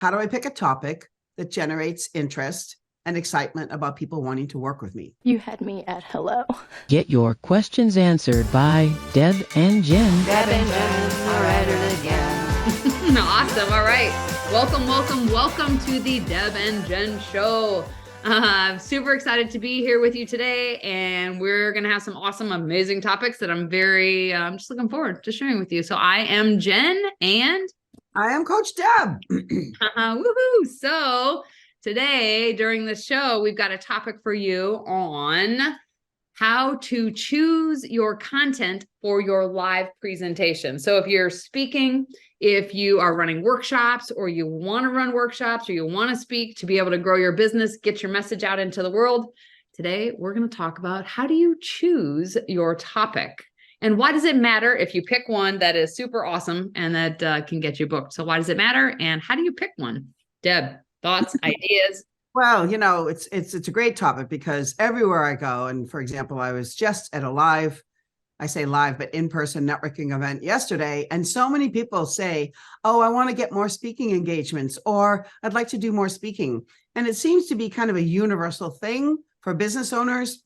How do I pick a topic that generates interest and excitement about people wanting to work with me? You had me at hello. Get your questions answered by Deb and Jen. Deb and Jen are at it again. Awesome. All right. Welcome to the Deb and Jen show. I'm super excited to be here with you today, and we're going to have some awesome, amazing topics that I'm just looking forward to sharing with you. So I am Jen, and I am Coach Deb. Woohoo! So today during the show, we've got a topic for you on how to choose your content for your live presentation. So if you're speaking, if you are running workshops, or you want to run workshops, or you want to speak to be able to grow your business, get your message out into the world, today we're going to talk about how do you choose your topic? And why does it matter if you pick one that is super awesome and that can get you booked? So why does it matter? And how do you pick one? Deb, thoughts, ideas? Well, it's a great topic because everywhere I go, and for example, I was just at a live, I say live, but in-person networking event yesterday. And so many people say, oh, I want to get more speaking engagements, or I'd like to do more speaking. And it seems to be kind of a universal thing for business owners.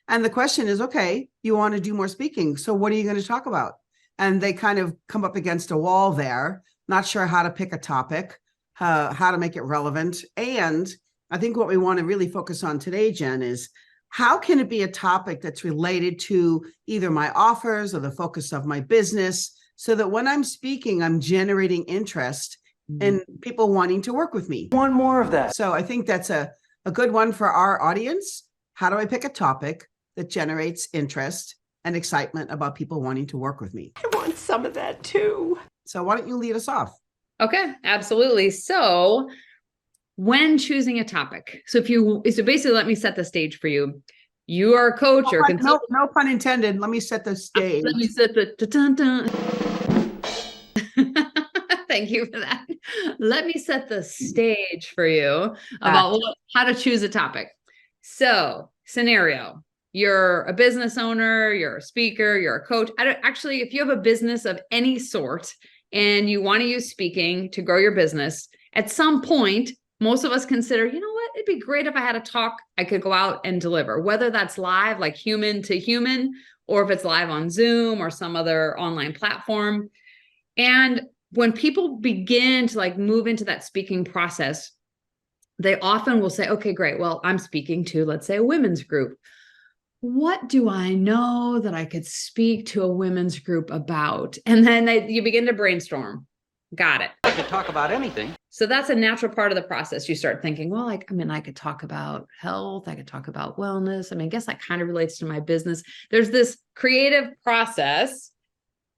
And the question is, okay, you want to do more speaking. So what are you going to talk about? And they kind of come up against a wall there, not sure how to pick a topic, how to make it relevant. And I think what we want to really focus on today, Jen, is how can it be a topic that's related to either my offers or the focus of my business, so that when I'm speaking, I'm generating interest in people wanting to work with me. One more of that. So I think that's a good one for our audience. How do I pick a topic that generates interest and excitement about people wanting to work with me? I want some of that too. So why don't you lead us off? Okay, absolutely. So when choosing a topic, so basically let me set the stage for you. You are a coach or no pun intended. Let me set the stage. Let me set the dun-dun. Thank you for that. Let me set the stage for you about how to choose a topic. So, scenario. You're a business owner, you're a speaker, you're a coach. If you have a business of any sort and you want to use speaking to grow your business, at some point, most of us consider, you know what, it'd be great if I had a talk I could go out and deliver, whether that's live, like human to human, or if it's live on Zoom or some other online platform. And when people begin to move into that speaking process, they often will say, okay, great. Well, I'm speaking to, let's say, a women's group. What do I know that I could speak to a women's group about? And then you begin to brainstorm. Got it. I could talk about anything. So that's a natural part of the process. You start thinking, well, I could talk about health. I could talk about wellness. I guess that kind of relates to my business. There's this creative process.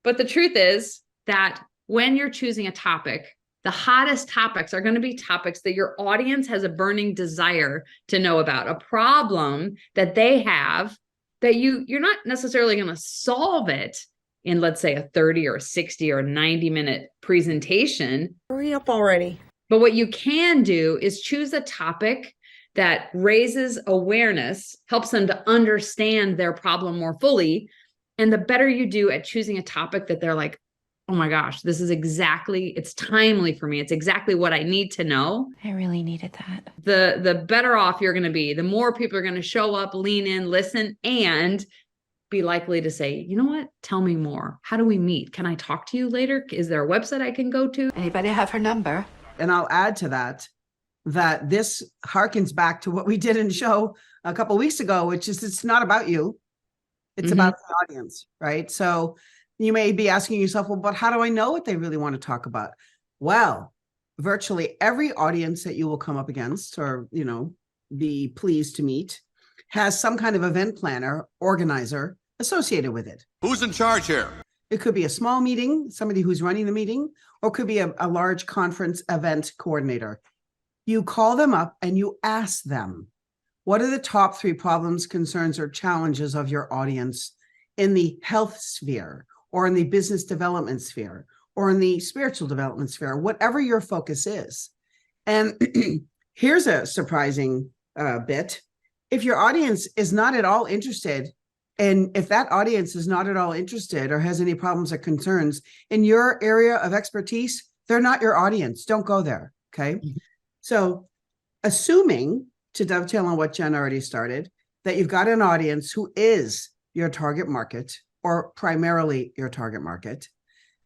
But the truth is that when you're choosing a topic, the hottest topics are going to be topics that your audience has a burning desire to know about, a problem that they have that you're not necessarily going to solve it in, let's say, a 30 or a 60 or 90-minute presentation. Hurry up already. But what you can do is choose a topic that raises awareness, helps them to understand their problem more fully. And the better you do at choosing a topic that they're like, oh my gosh, it's timely for me. It's exactly what I need to know. I really needed that. The better off you're going to be. The more people are going to show up, lean in, listen, and be likely to say, you know what? Tell me more. How do we meet? Can I talk to you later? Is there a website I can go to? Anybody have her number? And I'll add to that this harkens back to what we did in the show a couple of weeks ago, which is it's not about you. It's about the audience, right? So you may be asking yourself, well, but how do I know what they really want to talk about? Well, virtually every audience that you will come up against or, be pleased to meet has some kind of event planner, organizer associated with it. Who's in charge here? It could be a small meeting, somebody who's running the meeting, or it could be a large conference event coordinator. You call them up and you ask them, what are the top 3 problems, concerns, or challenges of your audience in the health sphere, or in the business development sphere, or in the spiritual development sphere, whatever your focus is. And here's a surprising bit. If your audience is not at all interested, and if that audience is not at all interested or has any problems or concerns in your area of expertise, they're not your audience. Don't go there. Okay. Mhm. So assuming, to dovetail on what Jen already started, that you've got an audience who is your target market or primarily your target market,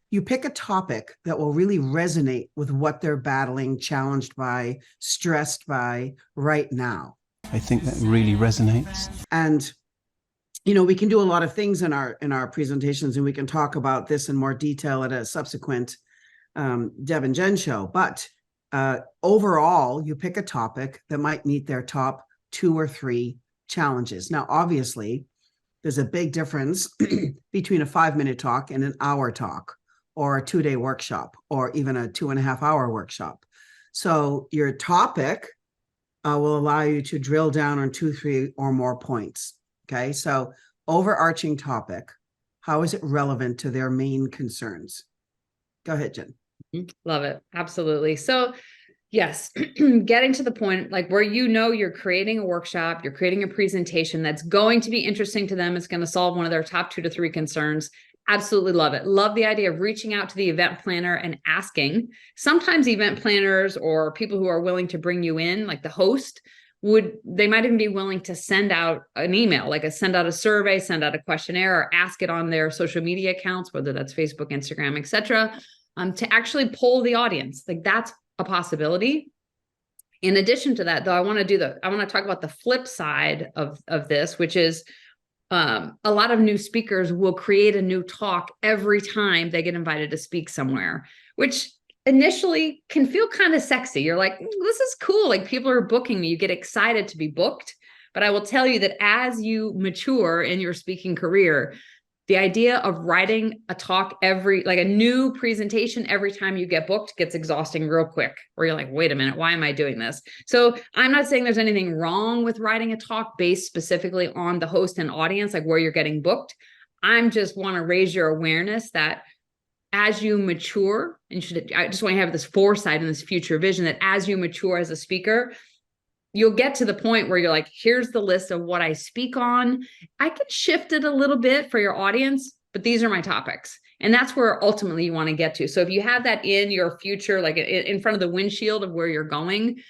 you pick a topic that will really resonate with what they're battling, challenged by, stressed by right now. I think that really resonates. And we can do a lot of things in our presentations, and we can talk about this in more detail at a subsequent Deb and Jen show. But overall, you pick a topic that might meet their top 2 or 3 challenges. Now, obviously, there's a big difference between a 5-minute talk and an hour talk, or a 2-day workshop, or even a 2.5-hour workshop. So your topic will allow you to drill down on 2, 3, or more points. Okay, so overarching topic, how is it relevant to their main concerns? Go ahead, Jen. Love it. Absolutely. So yes, getting to the point, like where you're creating a workshop, you're creating a presentation that's going to be interesting to them. It's going to solve one of their top 2 to 3 concerns. Absolutely love it. Love the idea of reaching out to the event planner and asking. Sometimes event planners or people who are willing to bring you in, like the host, they might even be willing to send out an email, send out a survey, send out a questionnaire, or ask it on their social media accounts, whether that's Facebook, Instagram, etc., to actually poll the audience. Like that's a possibility. In addition to that, though, I want to talk about the flip side of this, which is a lot of new speakers will create a new talk every time they get invited to speak somewhere, which initially can feel kind of sexy. You're like, this is cool. Like people are booking me. You get excited to be booked. But I will tell you that as you mature in your speaking career, the idea of writing a talk a new presentation every time you get booked gets exhausting real quick, where you're like, wait a minute, why am I doing this? So I'm not saying there's anything wrong with writing a talk based specifically on the host and audience, like where you're getting booked. I'm just want to raise your awareness that as you mature, I just want to have this foresight and this future vision that as you mature as a speaker, you'll get to the point where you're like, here's the list of what I speak on. I can shift it a little bit for your audience, but these are my topics. And that's where ultimately you want to get to. So if you have that in your future, like in front of the windshield of where you're going,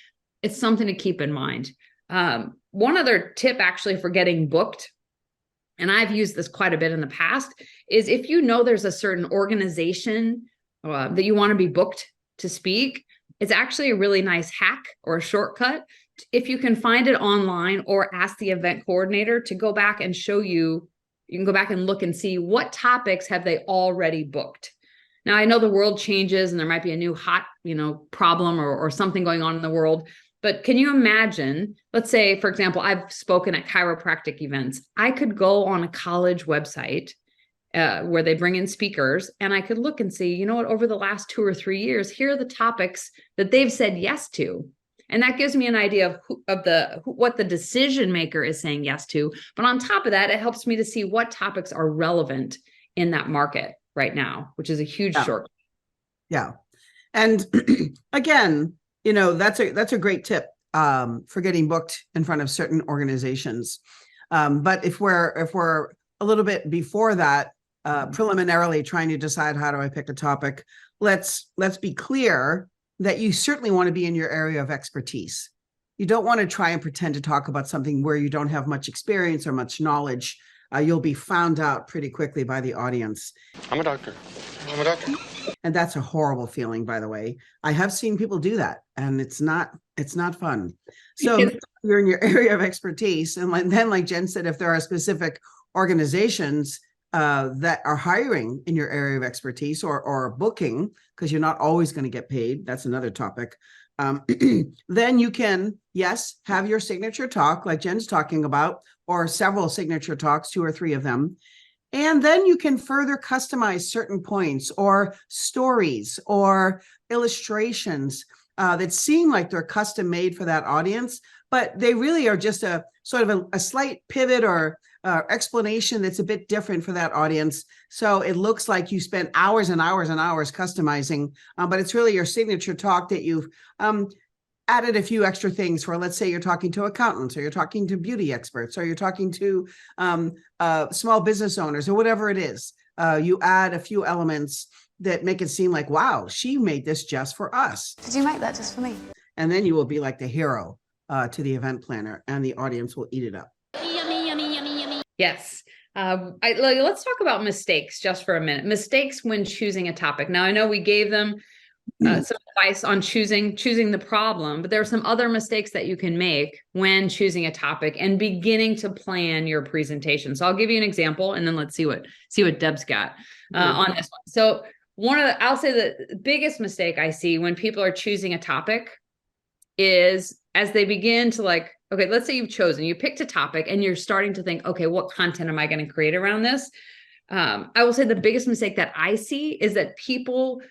it's something to keep in mind. One other tip actually for getting booked, and I've used this quite a bit in the past, is if you know there's a certain organization that you want to be booked to speak, it's actually a really nice hack or a shortcut. If you can find it online or ask the event coordinator to go back and show you, you can go back and look and see what topics have they already booked. Now, I know the world changes and there might be a new hot, problem or something going on in the world. But can you imagine, let's say, for example, I've spoken at chiropractic events. I could go on a college website where they bring in speakers, and I could look and see, you know what, over the last 2 or 3 years, here are the topics that they've said yes to. And that gives me an idea of what the decision maker is saying yes to. But on top of that, it helps me to see what topics are relevant in that market right now, which is a huge shortcut. Yeah. And again, that's a great tip for getting booked in front of certain organizations. But if we're a little bit before that, preliminarily trying to decide how do I pick a topic, let's be clear that you certainly want to be in your area of expertise. You don't want to try and pretend to talk about something where you don't have much experience or much knowledge. You'll be found out pretty quickly by the audience. I'm a doctor. And that's a horrible feeling, by the way. I have seen people do that, and it's not fun. So you're in your area of expertise. And then, like Jen said, if there are specific organizations that are hiring in your area of expertise or booking, because you're not always going to get paid. That's another topic. Then you can, yes, have your signature talk like Jen's talking about, or several signature talks, 2 or 3 of them. And then you can further customize certain points or stories or illustrations that seem like they're custom made for that audience, but they really are just a sort of a slight pivot or explanation that's a bit different for that audience. So it looks like you spent hours and hours and hours customizing, but it's really your signature talk that you've added a few extra things for. Let's say you're talking to accountants, or you're talking to beauty experts, or you're talking to small business owners, or whatever it is. You add a few elements that make it seem like, wow, she made this just for us. Did you make that just for me? And then you will be like the hero to the event planner, and the audience will eat it up. Yes. Let's talk about mistakes just for a minute. Mistakes when choosing a topic. Now, I know we gave them some advice on choosing the problem, but there are some other mistakes that you can make when choosing a topic and beginning to plan your presentation. So I'll give you an example, and then let's see what Deb's got on this one. So I'll say the biggest mistake I see when people are choosing a topic is as they begin to like, okay, let's say you picked a topic and you're starting to think, okay, what content am I going to create around this? I will say the biggest mistake that I see is that people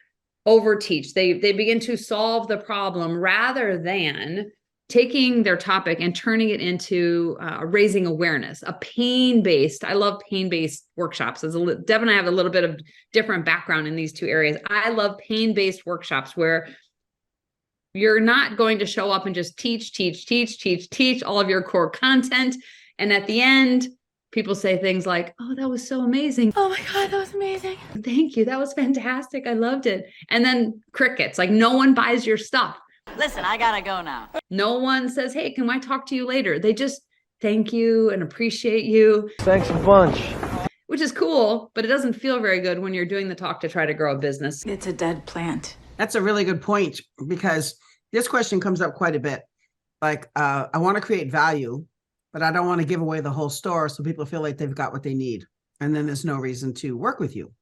overteach. They begin to solve the problem rather than taking their topic and turning it into raising awareness, I love pain-based workshops. Deb and I have a little bit of different background in these two areas. I love pain-based workshops where you're not going to show up and just teach all of your core content. And at the end, people say things like, oh, that was so amazing. Oh my God, that was amazing. Thank you. That was fantastic. I loved it. And then crickets, like no one buys your stuff. Listen, I gotta go now. No one says, hey, can I talk to you later? They just thank you and appreciate you. Thanks a bunch. Which is cool, but it doesn't feel very good when you're doing the talk to try to grow a business. It's a dead plant. That's a really good point, because this question comes up quite a bit. Like, I want to create value, but I don't want to give away the whole store so people feel like they've got what they need. And then there's no reason to work with you.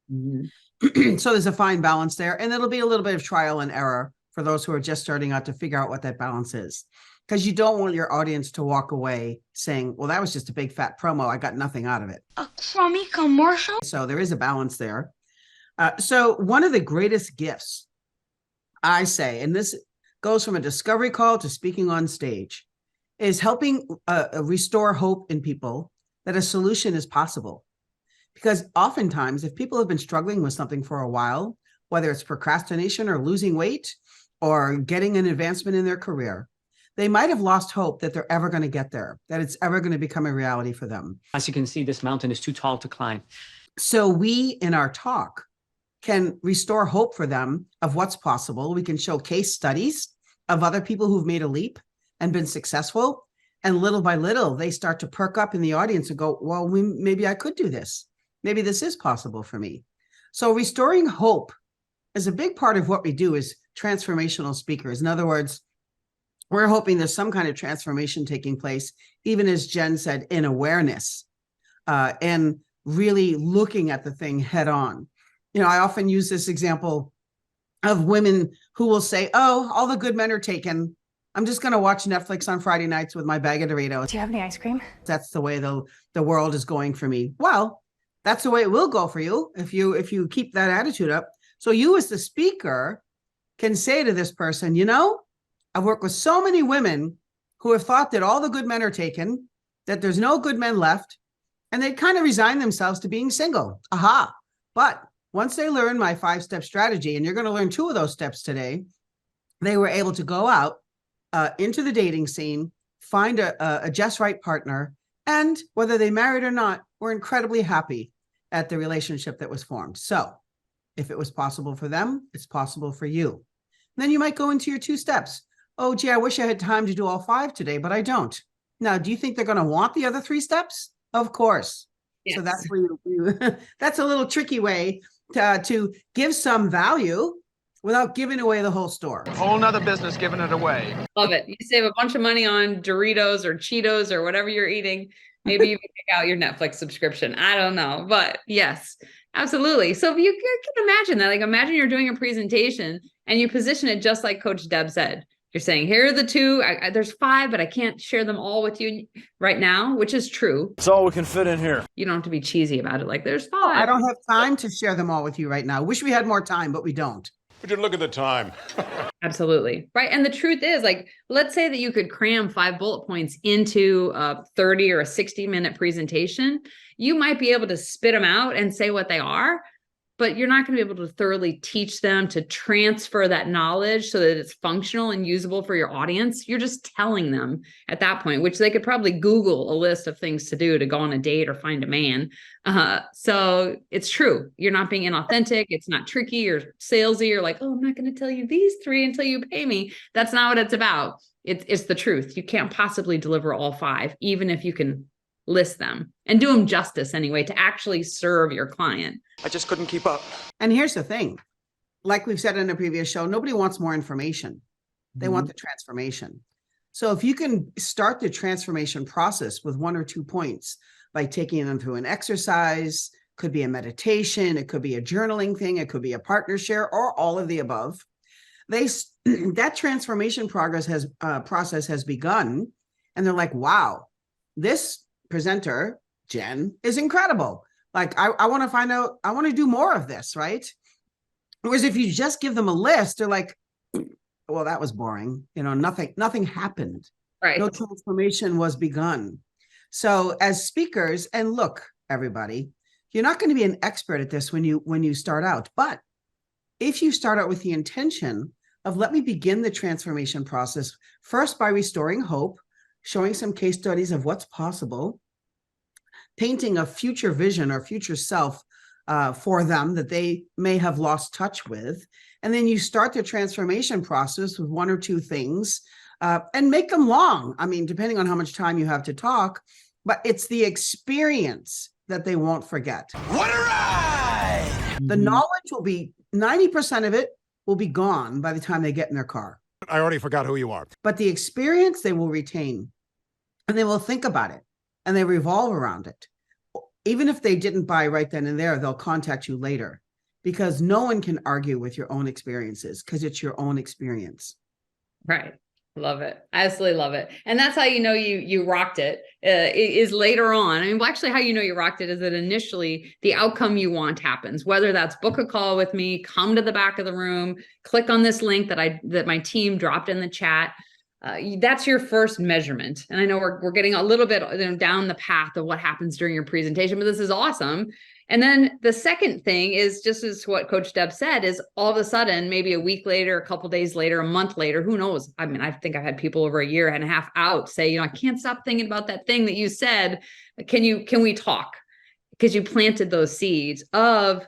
Mm-hmm. So there's a fine balance there. And it'll be a little bit of trial and error for those who are just starting out to figure out what that balance is. Because you don't want your audience to walk away saying, well, that was just a big fat promo. I got nothing out of it. A crummy commercial? So there is a balance there. So one of the greatest gifts, I say, and this goes from a discovery call to speaking on stage, is helping restore hope in people that a solution is possible. Because oftentimes, if people have been struggling with something for a while, whether it's procrastination or losing weight or getting an advancement in their career, they might have lost hope that they're ever going to get there, that it's ever going to become a reality for them. As you can see, this mountain is too tall to climb. So we, in our talk, can restore hope for them of what's possible. We can show case studies of other people who've made a leap and been successful. And little by little, they start to perk up in the audience and go, well, maybe I could do this. Maybe this is possible for me. So restoring hope is a big part of what we do as transformational speakers. In other words, we're hoping there's some kind of transformation taking place, even as Jen said, in awareness, and really looking at the thing head on. You know, I often use this example of women who will say, oh, all the good men are taken. I'm just going to watch Netflix on Friday nights with my bag of Doritos. Do you have any ice cream? That's the way the world is going for me. Well, that's the way it will go for you if you keep that attitude up. So you as the speaker can say to this person, you know, I've worked with so many women who have thought that all the good men are taken, that there's no good men left, and they kind of resign themselves to being single. Aha. But once they learn my 5-step strategy, and you're going to learn 2 of those steps today, they were able to go out into the dating scene, find a just right partner, and whether they married or not, were incredibly happy at the relationship that was formed. So if it was possible for them, it's possible for you. Then you might go into your 2 steps. Oh, gee, I wish I had time to do all 5 today, but I don't. Now, do you think they're going to want the other 3 steps? Of course. Yes. So that's where you that's a little tricky way to give some value without giving away the whole store. Whole nother business giving it away. Love it. You save a bunch of money on Doritos or Cheetos or whatever you're eating. Maybe you can pick out your Netflix subscription. I don't know, but yes, absolutely. So if you can imagine that, like imagine you're doing a presentation and you position it just like Coach Deb said. You're saying, here are the 2, there's 5, but I can't share them all with you right now, which is true. It's all we can fit in here. You don't have to be cheesy about it. Like there's 5. I don't have time to share them all with you right now. Wish we had more time, but we don't. Would you look at the time? Absolutely. Right. And the truth is, like, let's say that you could cram 5 bullet points into a 30 or a 60-minute presentation. You might be able to spit them out and say what they are, but you're not going to be able to thoroughly teach them to transfer that knowledge so that it's functional and usable for your audience. You're just telling them at that point, which they could probably Google a list of things to do to go on a date or find a man. So it's true. You're not being inauthentic. It's not tricky or salesy. You're like, oh, I'm not going to tell you these 3 until you pay me. That's not what it's about. It's the truth. You can't possibly deliver all 5, even if you can list them and do them justice anyway, to actually serve your client. I just couldn't keep up. And here's the thing, like we've said in a previous show, nobody wants more information. They want the transformation. So if you can start the transformation process with 1 or 2 points by taking them through an exercise, could be a meditation, it could be a journaling thing, it could be a partner share, or all of the above. That transformation process has begun, and they're like, wow, this presenter, Jen, is incredible. Like, I want to find out, I want to do more of this, right? Whereas if you just give them a list, they're like, well, that was boring. Nothing happened. Right. No transformation was begun. So as speakers, and look, everybody, you're not going to be an expert at this when you start out. But if you start out with the intention of, let me begin the transformation process first by restoring hope, showing some case studies of what's possible, painting a future vision or future self for them that they may have lost touch with. And then you start the transformation process with 1 or 2 things and make them long. I mean, depending on how much time you have to talk, but it's the experience that they won't forget. What a ride! The knowledge will be 90% of it will be gone by the time they get in their car. I already forgot who you are. But the experience they will retain, and they will think about it, and they revolve around it. Even if they didn't buy right then and there, they'll contact you later, because no one can argue with your own experiences, because it's your own experience. Right. Love it. I absolutely love it. And that's how you know you rocked it, is later on. I mean, well, actually how you know you rocked it is that initially the outcome you want happens, whether that's book a call with me, come to the back of the room, click on this link that my team dropped in the chat. That's your first measurement. And I know we're getting a little bit down the path of what happens during your presentation, but this is awesome. And then the second thing is just as what Coach Deb said, is all of a sudden, maybe a week later, a couple days later, a month later, who knows? I mean, I think I've had people over a year and a half out say, I can't stop thinking about that thing that you said. Can we talk? Because you planted those seeds of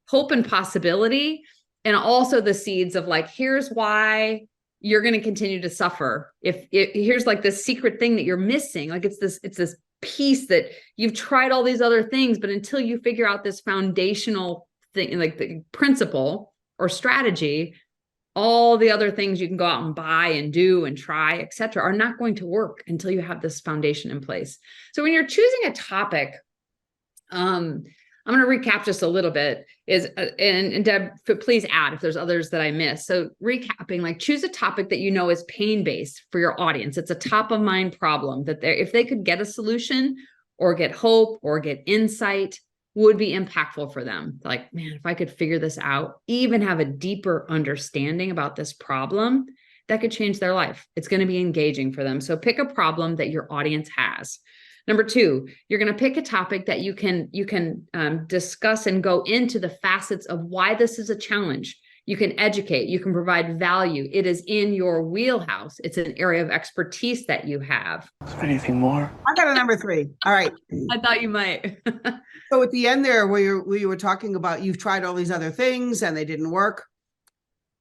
hope and possibility, and also the seeds of like, here's why you're going to continue to suffer. Here's like this secret thing that you're missing. Like it's this piece that you've tried all these other things, but until you figure out this foundational thing, like the principle or strategy, all the other things you can go out and buy and do and try, etc., are not going to work until you have this foundation in place. So when you're choosing a topic, I'm going to recap just a little bit, and Deb, please add if there's others that I missed. So recapping, like, choose a topic that you know is pain-based for your audience. It's a top of mind problem that if they could get a solution or get hope or get insight, would be impactful for them. Like, man, if I could figure this out, even have a deeper understanding about this problem, that could change their life. It's going to be engaging for them. So pick a problem that your audience has. Number 2, you're going to pick a topic that you can discuss and go into the facets of why this is a challenge. You can educate, you can provide value. It is in your wheelhouse. It's an area of expertise that you have. Is there anything more? I got a number 3. All right. I thought you might. So at the end there, where you were talking about you've tried all these other things and they didn't work,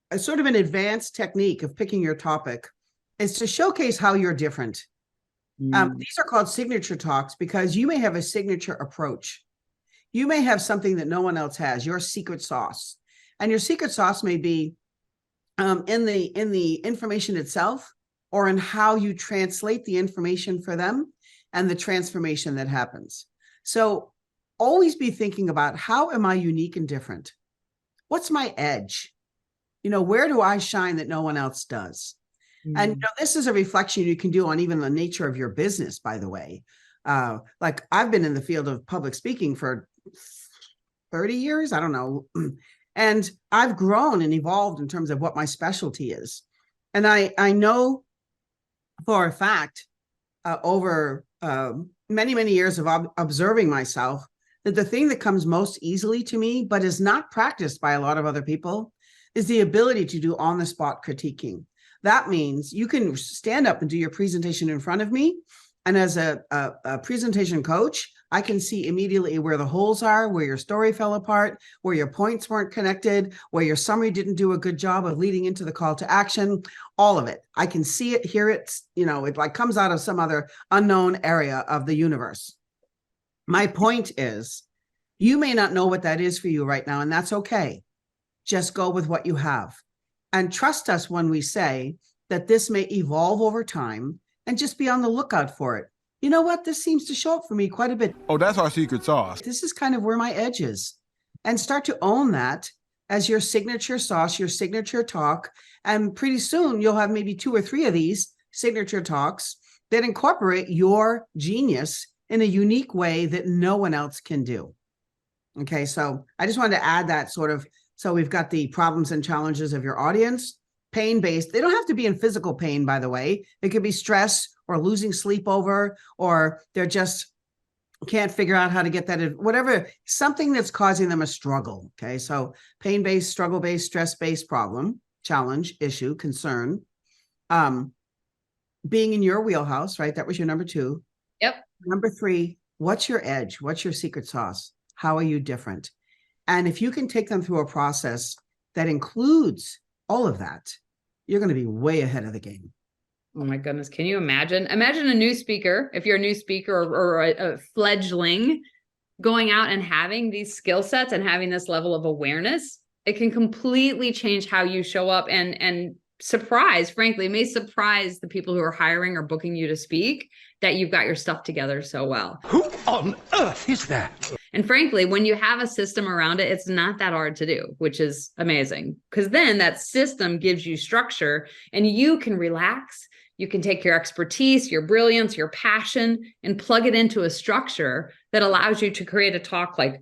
a sort of an advanced technique of picking your topic is to showcase how you're different. These are called signature talks because you may have a signature approach. You may have something that no one else has, your secret sauce. And your secret sauce may be in the information itself, or in how you translate the information for them and the transformation that happens. So always be thinking about, how am I unique and different? What's my edge? Where do I shine that no one else does? And this is a reflection you can do on even the nature of your business, by the way. Like, I've been in the field of public speaking for 30 years, I don't know. And I've grown and evolved in terms of what my specialty is. And I know for a fact, over many, many years of observing myself, that the thing that comes most easily to me, but is not practiced by a lot of other people, is the ability to do on-the-spot critiquing. That means you can stand up and do your presentation in front of me. And as a presentation coach, I can see immediately where the holes are, where your story fell apart, where your points weren't connected, where your summary didn't do a good job of leading into the call to action, all of it. I can see it, hear it, it like comes out of some other unknown area of the universe. My point is, you may not know what that is for you right now, and that's okay. Just go with what you have. And trust us when we say that this may evolve over time, and just be on the lookout for it. You know what? This seems to show up for me quite a bit. Oh, that's our secret sauce. This is kind of where my edge is. And start to own that as your signature sauce, your signature talk. And pretty soon you'll have maybe 2 or 3 of these signature talks that incorporate your genius in a unique way that no one else can do. Okay, so I just wanted to add that sort of, so we've got the problems and challenges of your audience, pain-based. They don't have to be in physical pain, by the way. It could be stress or losing sleep over, or they're just can't figure out how to get that, whatever, something that's causing them a struggle. Okay, so pain-based, struggle-based, stress-based problem, challenge, issue, concern. Being in your wheelhouse, right? That was your number 2. Yep. Number 3, what's your edge? What's your secret sauce? How are you different? And if you can take them through a process that includes all of that, you're going to be way ahead of the game. Oh my goodness. Can you imagine? Imagine a new speaker, if you're a new speaker or a fledgling, going out and having these skill sets and having this level of awareness. It can completely change how you show up and surprise, frankly, it may surprise the people who are hiring or booking you to speak that you've got your stuff together so well. Who on earth is that? And frankly, when you have a system around it, it's not that hard to do, which is amazing, because then that system gives you structure and you can relax. You can take your expertise, your brilliance, your passion, and plug it into a structure that allows you to create a talk like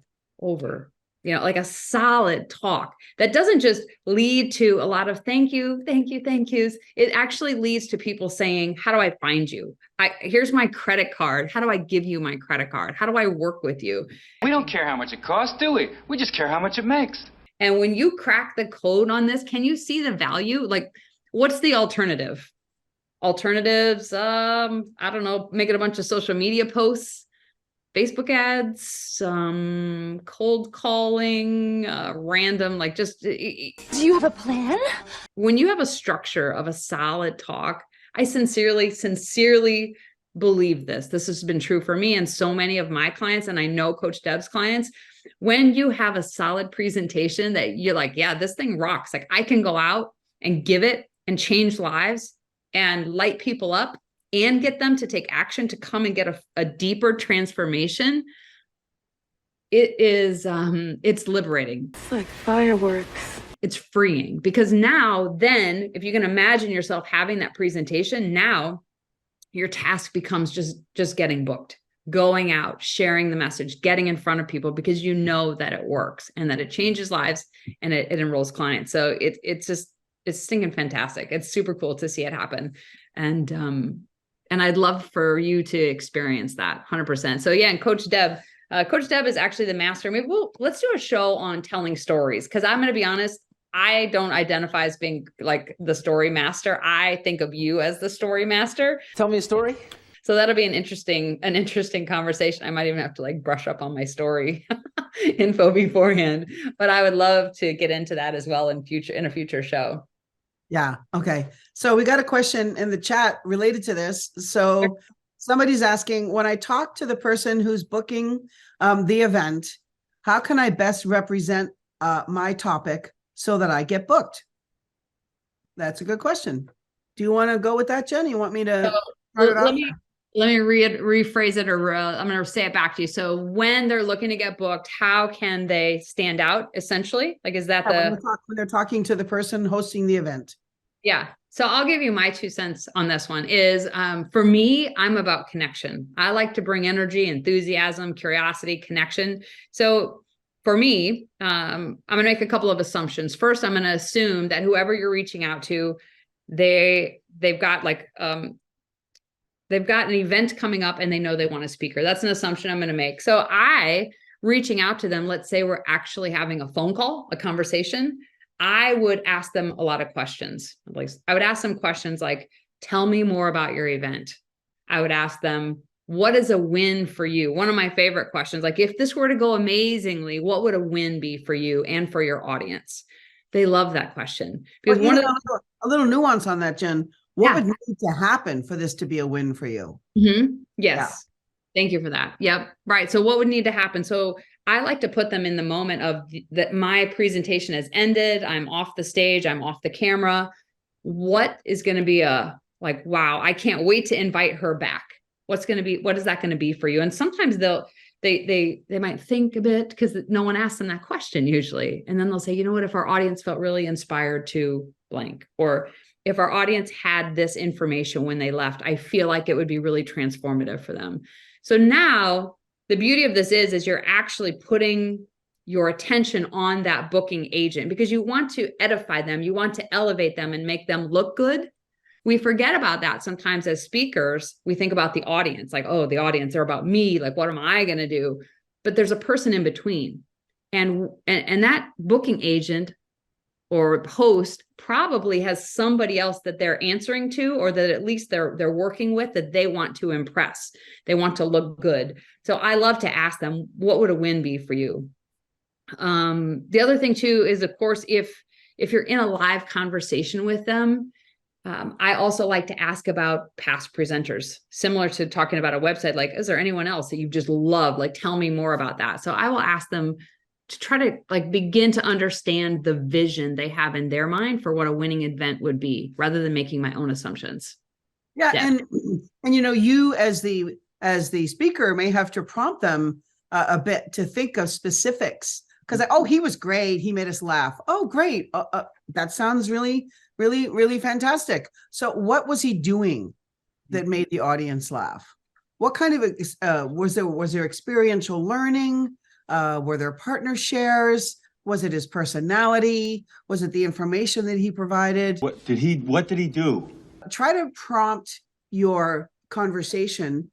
like a solid talk that doesn't just lead to a lot of thank you, thank you, thank yous. It actually leads to people saying, how do I find you? Here's my credit card. How do I give you my credit card? How do I work with you? We don't care how much it costs, do we? We just care how much it makes. And when you crack the code on this, can you see the value? Like, what's the alternative? Alternatives, I don't know, making a bunch of social media posts, Facebook ads, cold calling, random, like just. Do you have a plan? When you have a structure of a solid talk, I sincerely believe this. This has been true for me and so many of my clients, and I know Coach Deb's clients. When you have a solid presentation that you're like, yeah, this thing rocks. Like I can go out and give it and change lives and light people up and get them to take action to come and get a deeper transformation. It is, it's liberating. It's like fireworks. It's freeing because now then, if you can imagine yourself having that presentation, now your task becomes just getting booked, going out, sharing the message, getting in front of people because you know that it works and that it changes lives and it enrolls clients. So it's stinking fantastic. It's super cool to see it happen. And I'd love for you to experience that 100%. So yeah, and Coach Deb is actually the master. Maybe let's do a show on telling stories. Cause I'm going to be honest, I don't identify as being like the story master. I think of you as the story master. Tell me a story. So that'll be an interesting conversation. I might even have to like brush up on my story info beforehand, but I would love to get into that as well in a future show. Yeah. Okay. So we got a question in the chat related to this. So somebody's asking, when I talk to the person who's booking the event, how can I best represent my topic so that I get booked? That's a good question. Do you want to go with that, Jen? You want me to? Let me rephrase it, or I'm going to say it back to you. So when they're looking to get booked, how can they stand out essentially? Like, is that when they're talking to the person hosting the event? Yeah. So I'll give you my 2 cents on this one is, for me, I'm about connection. I like to bring energy, enthusiasm, curiosity, connection. So for me, I'm going to make a couple of assumptions. First, I'm going to assume that whoever you're reaching out to, they've got an event coming up and they know they want a speaker. That's an assumption I'm going to make. So I reaching out to them, let's say we're actually having a phone call, a conversation, I would ask them a lot of questions. Like I would ask them questions like, tell me more about your event. I would ask them, what is a win for you? One of my favorite questions, like if this were to go amazingly, what would a win be for you and for your audience? They love that question. Because Well, a little nuance on that, Jen. What would need to happen for this to be a win for you? Yes. Yeah. Thank you for that. Yep. Right. So what would need to happen? So I like to put them in the moment of that my presentation has ended. I'm off the stage. I'm off the camera. What is going to be like, wow, I can't wait to invite her back. What is that going to be for you? And sometimes they might think a bit because no one asks them that question usually. And then they'll say, you know what, if our audience felt really inspired to blank, or if our audience had this information when they left, I feel like it would be really transformative for them. So now the beauty of this is you're actually putting your attention on that booking agent because you want to edify them. You want to elevate them and make them look good. We forget about that sometimes as speakers. We think about the audience, like, oh, the audience, they're about me. Like, what am I going to do? But there's a person in between. And that booking agent or host probably has somebody else that they're answering to, or that at least they're working with, that they want to impress. They want to look good. So I love to ask them, what would a win be for you? The other thing too is, of course, if you're in a live conversation with them, I also like to ask about past presenters, similar to talking about a website. Like, is there anyone else that you just love? Like, tell me more about that. So I will ask them to try to like begin to understand the vision they have in their mind for what a winning event would be, rather than making my own assumptions. Yeah. And you know, you as the speaker may have to prompt them a bit to think of specifics. Because he was great. He made us laugh. Oh, great. That sounds really, really, really fantastic. So what was he doing that made the audience laugh? What kind of was there experiential learning? Were there partner shares? Was it his personality? Was it the information that he provided? What did he do? Try to prompt your conversation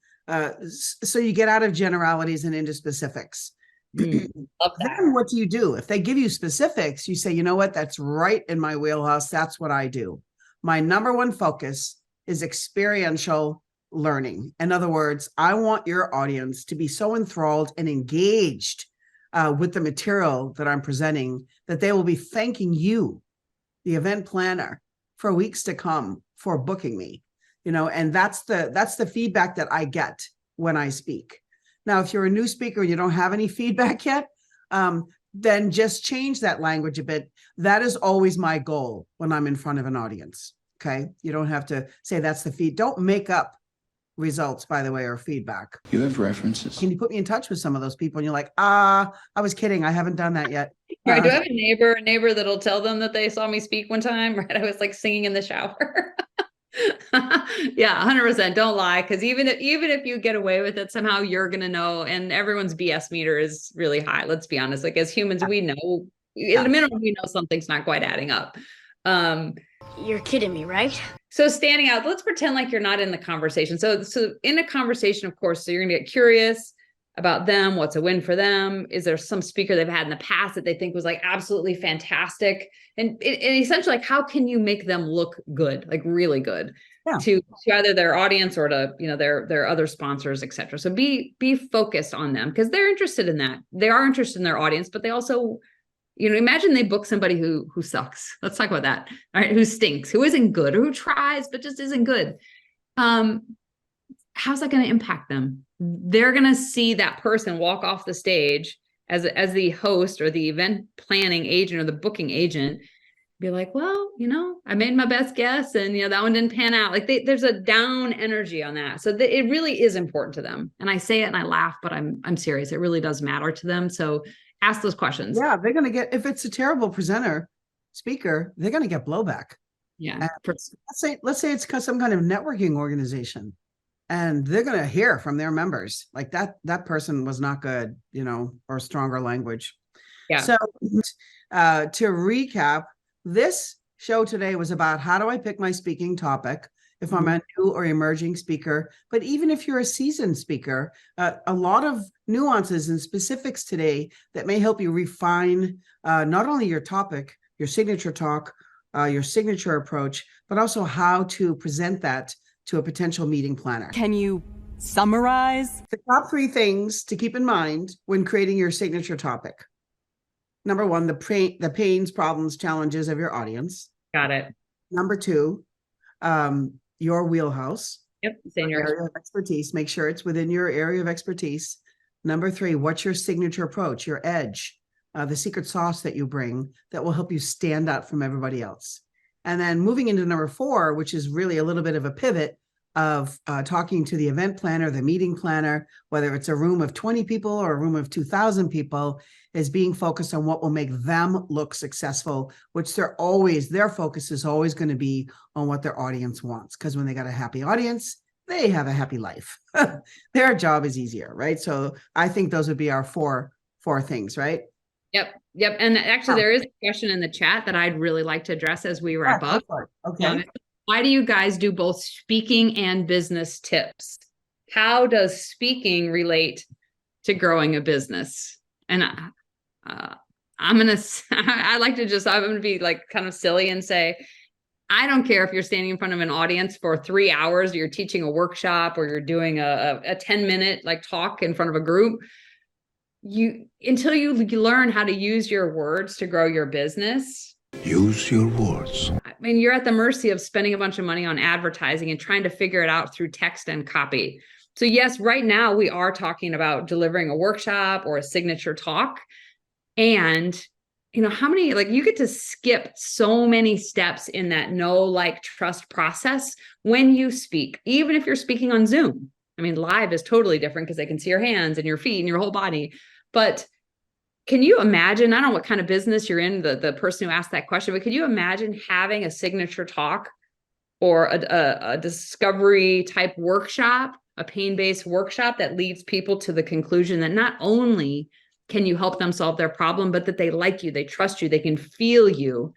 so you get out of generalities and into specifics. Love that. Then what do? If they give you specifics, you say, you know what, that's right in my wheelhouse. That's what I do. My number one focus is experiential learning. In other words, I want your audience to be so enthralled and engaged with the material that I'm presenting that they will be thanking you, the event planner, for weeks to come for booking me. You know, and that's the feedback that I get when I speak. Now, if you're a new speaker and you don't have any feedback yet, then just change that language a bit. That is always my goal when I'm in front of an audience. Okay. You don't have to say that's the feed. Don't make up results, by the way, or feedback. You have references. Can you put me in touch with some of those people? And you're like, I was kidding. I haven't done that yet. Right. Do I have a neighbor that'll tell them that they saw me speak one time? Right. I was like singing in the shower. Yeah, 100%. Don't lie. Because even if you get away with it, somehow you're going to know. And everyone's BS meter is really high. Let's be honest. Like as humans, we know at a minimum, we know something's not quite adding up. You're kidding me, right? So standing out, let's pretend like you're not in the conversation. So in a conversation, of course, so you're going to get curious about them. What's a win for them? Is there some speaker they've had in the past that they think was like absolutely fantastic? And essentially, like, how can you make them look good, like really good to either their audience or to, you know, their other sponsors, et cetera. So be focused on them because they're interested in that. They are interested in their audience, but they also, you know, imagine they book somebody who sucks. Let's talk about that. All right. Who stinks, who isn't good, or who tries, but just isn't good. How's that going to impact them? They're going to see that person walk off the stage as the host or the event planning agent or the booking agent, be like, well, you know, I made my best guess and, you know, that one didn't pan out. Like there's a down energy on that. So it really is important to them. And I say it and I laugh, but I'm serious. It really does matter to them. So ask those questions. Yeah. They're going to get, if it's a terrible speaker, they're going to get blowback. Yeah. Let's say it's some kind of networking organization. And they're going to hear from their members like that person was not good, you know, or stronger language. Yeah. So to recap, this show today was about how do I pick my speaking topic if I'm a new or emerging speaker, but even if you're a seasoned speaker, a lot of nuances and specifics today that may help you refine not only your topic, your signature talk, your signature approach, but also how to present that to a potential meeting planner. Can you summarize? The top 3 things to keep in mind when creating your signature topic. Number 1, the pains, problems, challenges of your audience. Got it. Number 2, your wheelhouse. Yep. Senior area of expertise. Make sure it's within your area of expertise. Number 3, what's your signature approach, your edge, the secret sauce that you bring that will help you stand out from everybody else. And then moving into number 4, which is really a little bit of a pivot of talking to the event planner, the meeting planner, whether it's a room of 20 people or a room of 2,000 people, is being focused on what will make them look successful, which their focus is always going to be on what their audience wants. Because when they got a happy audience, they have a happy life. Their job is easier, right? So I think those would be our four things, right? Yep. And actually, there is a question in the chat that I'd really like to address as we wrap up. Okay. Why do you guys do both speaking and business tips? How does speaking relate to growing a business? And I'm going to be like kind of silly and say, I don't care if you're standing in front of an audience for 3 hours, you're teaching a workshop, or you're doing a 10-minute like talk in front of a group. Until you learn how to use your words to grow your business. Use your words. I mean, you're at the mercy of spending a bunch of money on advertising and trying to figure it out through text and copy. So yes, right now we are talking about delivering a workshop or a signature talk. And how many, you get to skip so many steps in that know, like, trust process when you speak, even if you're speaking on Zoom. I mean, live is totally different because they can see your hands and your feet and your whole body. But can you imagine, I don't know what kind of business you're in, the person who asked that question, but can you imagine having a signature talk or a discovery type workshop, a pain-based workshop that leads people to the conclusion that not only can you help them solve their problem, but that they like you, they trust you, they can feel you,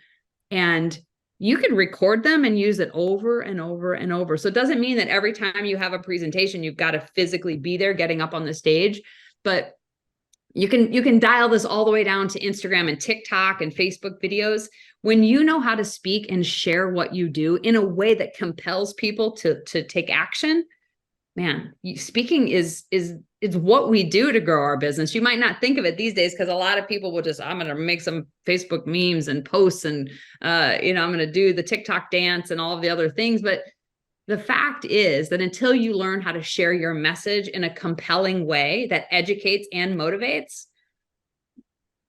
and you can record them and use it over and over and over. So it doesn't mean that every time you have a presentation, you've got to physically be there getting up on the stage, but you can dial this all the way down to Instagram and TikTok and Facebook videos. When you know how to speak and share what you do in a way that compels people to take action, man, speaking is what we do to grow our business. You might not think of it these days because a lot of people will I'm going to make some Facebook memes and posts and, I'm going to do the TikTok dance and all of the other things. But the fact is that until you learn how to share your message in a compelling way that educates and motivates,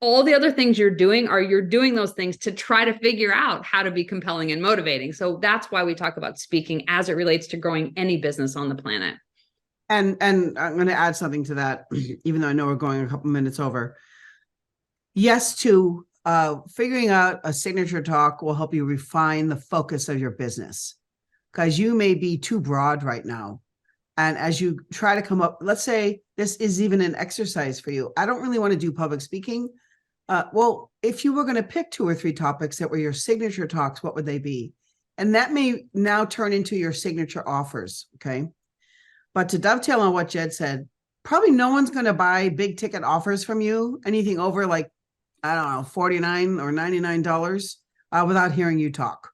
all the other things you're doing those things to try to figure out how to be compelling and motivating. So that's why we talk about speaking as it relates to growing any business on the planet. And I'm going to add something to that, even though I know we're going a couple minutes over. Yes, to figuring out a signature talk will help you refine the focus of your business, because you may be too broad right now. And as you try to come up, let's say this is even an exercise for you. I don't really want to do public speaking. Well, if you were going to pick 2 or 3 topics that were your signature talks, what would they be? And that may now turn into your signature offers. Okay. But to dovetail on what Jed said, probably no one's going to buy big ticket offers from you, anything over like, I don't know, $49 or $99 without hearing you talk.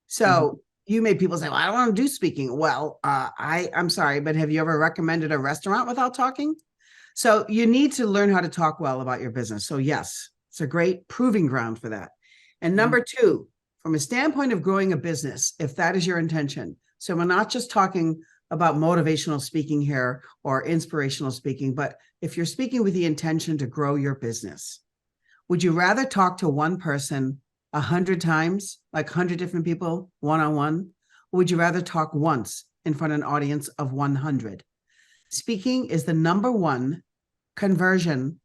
So you made people say, well, I don't want to do speaking. Well, I'm sorry, but have you ever recommended a restaurant without talking? So you need to learn how to talk well about your business. So yes, it's a great proving ground for that. And number 2, from a standpoint of growing a business, if that is your intention. So we're not just talking about motivational speaking here or inspirational speaking, but if you're speaking with the intention to grow your business, would you rather talk to one person 100 times, like 100 different people, one-on-one? Or would you rather talk once in front of an audience of 100? Speaking is the number 1 conversion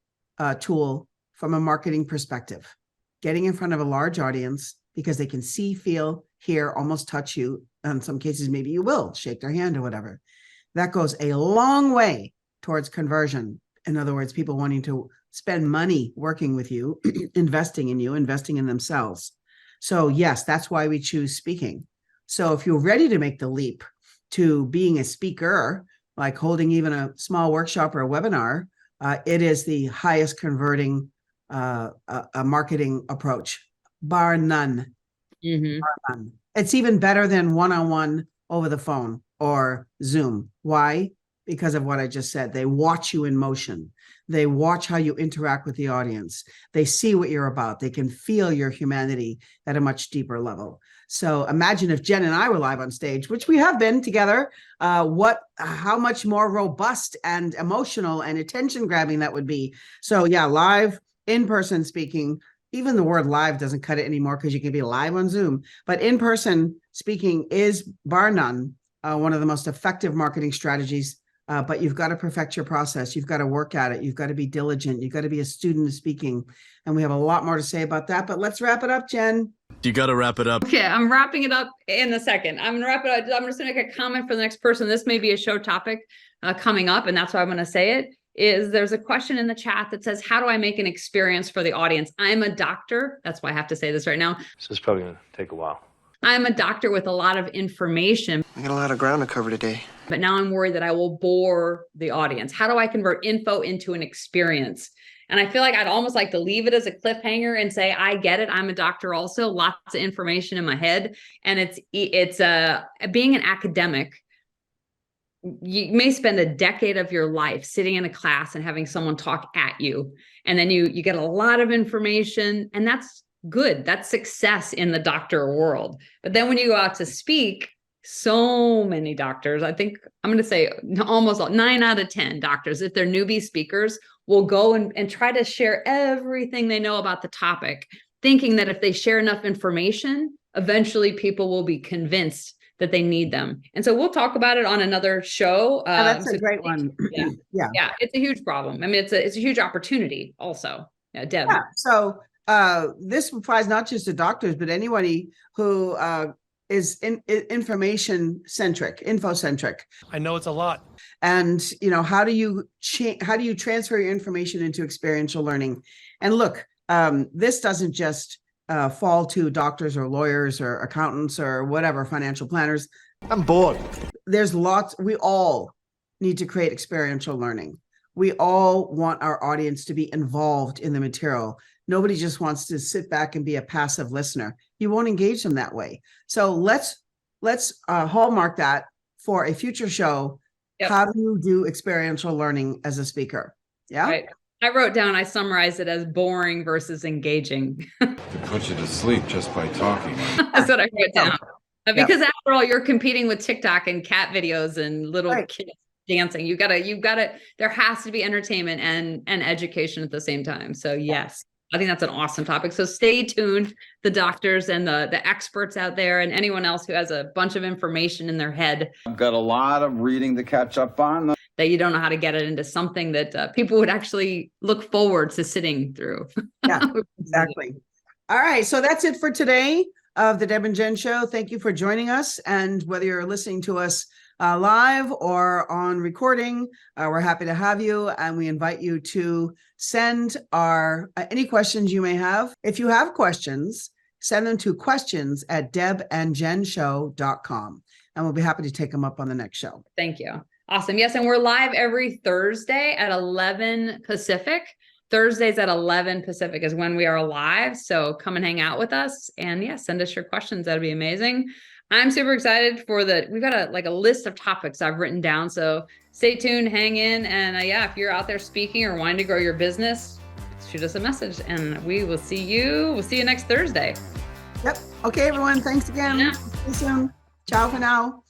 tool from a marketing perspective. Getting in front of a large audience because they can see, feel, hear, almost touch you. In some cases, maybe you will shake their hand or whatever. That goes a long way towards conversion. In other words, people wanting to spend money working with you, investing in you, investing in themselves. So yes, that's why we choose speaking. So if you're ready to make the leap to being a speaker, like holding even a small workshop or a webinar, it is the highest converting a marketing approach, bar none. Bar none. It's even better than one-on-one over the phone or Zoom. Why? Because of what I just said. They watch you in motion. They watch how you interact with the audience. They see what you're about. They can feel your humanity at a much deeper level. So imagine if Jen and I were live on stage, which we have been together, how much more robust and emotional and attention grabbing that would be. So yeah, live, in-person speaking, even the word live doesn't cut it anymore because you can be live on Zoom, but in-person speaking is bar none one of the most effective marketing strategies. But you've got to perfect your process. You've got to work at it. You've got to be diligent. You've got to be a student of speaking. And we have a lot more to say about that, but let's wrap it up, Jen. You got to wrap it up. Okay, I'm wrapping it up in a second. I'm gonna wrap it up. I'm just gonna make a comment for the next person. This may be a show topic coming up, and that's why I'm gonna say it. Is there's a question in the chat that says, how do I make an experience for the audience? I'm a doctor. That's why I have to say this right now. This is probably going to take a while. I'm a doctor with a lot of information. We got a lot of ground to cover today. But now I'm worried that I will bore the audience. How do I convert info into an experience? And I feel like I'd almost like to leave it as a cliffhanger and say, I get it. I'm a doctor also, lots of information in my head. And it's being an academic, you may spend a decade of your life sitting in a class and having someone talk at you. And then you get a lot of information, and that's good. That's success in the doctor world. But then when you go out to speak, so many doctors, I think I'm going to say almost 9 out of 10 doctors, if they're newbie speakers, will go and try to share everything they know about the topic, thinking that if they share enough information, eventually people will be convinced that they need them. And so we'll talk about it on another show. That's a great one. Yeah, it's a huge problem. I mean, it's a huge opportunity also. Yeah, Deb. Yeah. So this applies not just to doctors, but anybody who is information centric, info centric. I know it's a lot. And how do you transfer your information into experiential learning? And look, this doesn't just fall to doctors or lawyers or accountants or whatever, financial planners. I'm bored. There's lots. We all need to create experiential learning. We all want our audience to be involved in the material. Nobody just wants to sit back and be a passive listener. You won't engage them that way. So let's hallmark that for a future show. Yep. How do you do experiential learning as a speaker? Yeah. Right. I wrote down, I summarized it as boring versus engaging. To put you to sleep just by talking. That's what I wrote down. Because after all, you're competing with TikTok and cat videos and little kids dancing. You gotta, there has to be entertainment and education at the same time. So yes, I think that's an awesome topic. So stay tuned, the doctors and the experts out there and anyone else who has a bunch of information in their head. I've got a lot of reading to catch up on. That you don't know how to get it into something that people would actually look forward to sitting through. Yeah, exactly. All right. So that's it for today of the Deb and Jen Show. Thank you for joining us. And whether you're listening to us live or on recording, we're happy to have you. And we invite you to send any questions you may have. If you have questions, send them to questions@debandjenshow.com. And we'll be happy to take them up on the next show. Thank you. Awesome. Yes. And we're live every Thursday at 11 Pacific. Thursdays at 11 Pacific is when we are live. So come and hang out with us. And yeah, send us your questions. That'd be amazing. I'm super excited we've got a list of topics I've written down. So stay tuned, hang in. And if you're out there speaking or wanting to grow your business, shoot us a message and we'll see you next Thursday. Yep. Okay, everyone. Thanks again. See you soon. Ciao for now.